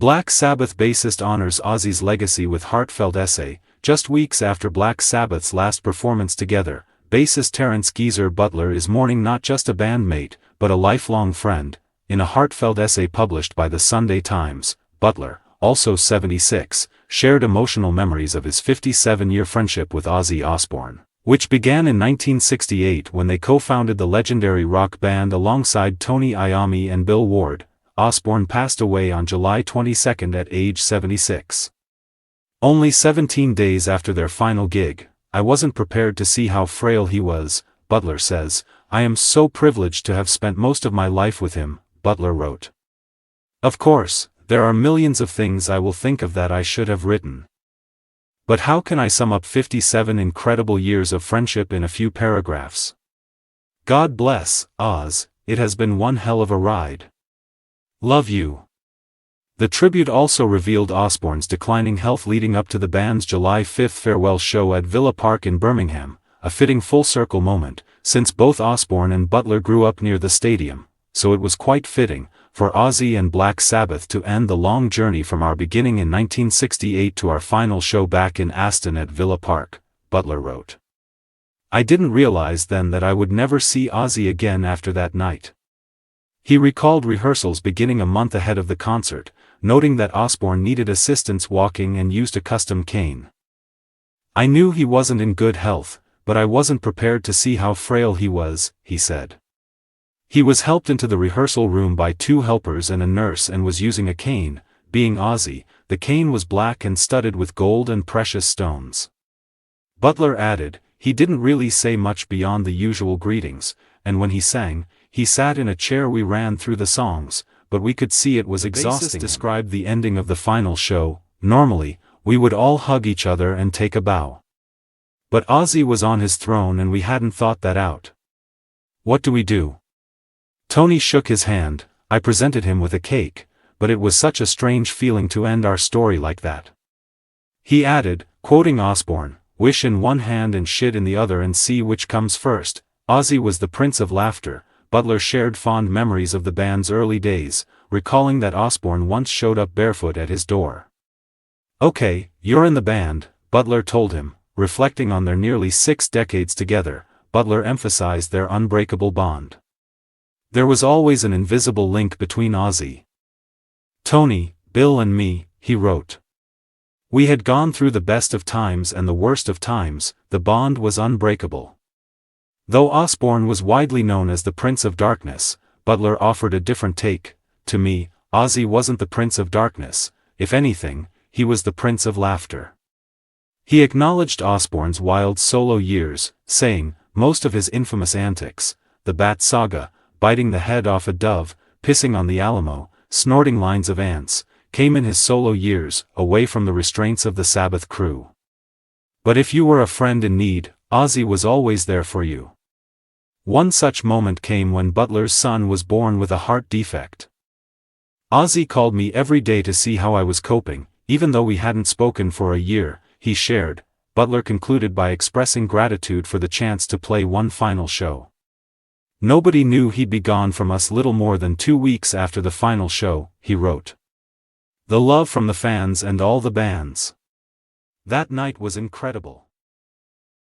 Black Sabbath bassist honors Ozzy's legacy with Heartfelt essay. Just weeks after Black Sabbath's last performance together, bassist Terence Geezer Butler is mourning not just a bandmate, but a lifelong friend. In a heartfelt essay published by the Sunday Times, Butler, also 76, shared emotional memories of his 57-year friendship with Ozzy Osbourne, which began in 1968 when they co-founded the legendary rock band alongside Tony Iommi and Bill Ward. Osbourne passed away on July 22 at age 76. Only 17 days after their final gig, "I wasn't prepared to see how frail he was," Butler says. "I am so privileged to have spent most of my life with him," Butler wrote. "Of course, there are millions of things I will think of that I should have written. But how can I sum up 57 incredible years of friendship in a few paragraphs? God bless, Oz, it has been one hell of a ride. Love you." The tribute also revealed Osbourne's declining health leading up to the band's July 5 farewell show at Villa Park in Birmingham, a fitting full-circle moment, since both Osbourne and Butler grew up near the stadium, so it was quite fitting for Ozzy and Black Sabbath to end the long journey from our beginning in 1968 to our final show back in Aston at Villa Park, Butler wrote. "I didn't realize then that I would never see Ozzy again after that night." He recalled rehearsals beginning a month ahead of the concert, noting that Osbourne needed assistance walking and used a custom cane. "I knew he wasn't in good health, but I wasn't prepared to see how frail he was," he said. He was helped into the rehearsal room by 2 helpers and a nurse and was using a cane. Being Ozzy, the cane was black and studded with gold and precious stones. Butler added, "He didn't really say much beyond the usual greetings, and when he sang, he sat in a chair. We ran through the songs, but we could see it was exhausting." Bassist described the ending of the final show. "Normally, we would all hug each other and take a bow. But Ozzy was on his throne and we hadn't thought that out. What do we do? Tony shook his hand. I presented him with a cake, but it was such a strange feeling to end our story like that." He added, quoting Osbourne, "Wish in one hand and shit in the other and see which comes first." Ozzy was the Prince of Laughter. Butler shared fond memories of the band's early days, recalling that Osbourne once showed up barefoot at his door. "Okay, you're in the band," Butler told him. Reflecting on their nearly 6 decades together, Butler emphasized their unbreakable bond. "There was always an invisible link between Ozzy, Tony, Bill and me," he wrote. "We had gone through the best of times and the worst of times, the bond was unbreakable." Though Osbourne was widely known as the Prince of Darkness, Butler offered a different take. "To me, Ozzy wasn't the Prince of Darkness. If anything, he was the Prince of Laughter." He acknowledged Osbourne's wild solo years, saying, "Most of his infamous antics, the Bat Saga, biting the head off a dove, pissing on the Alamo, snorting lines of ants, came in his solo years, away from the restraints of the Sabbath crew. But if you were a friend in need, Ozzy was always there for you." One such moment came when Butler's son was born with a heart defect. "Ozzy called me every day to see how I was coping, even though we hadn't spoken for a year," he shared. Butler concluded by expressing gratitude for the chance to play one final show. "Nobody knew he'd be gone from us little more than 2 weeks after the final show," he wrote. "The love from the fans and all the bands. That night was incredible."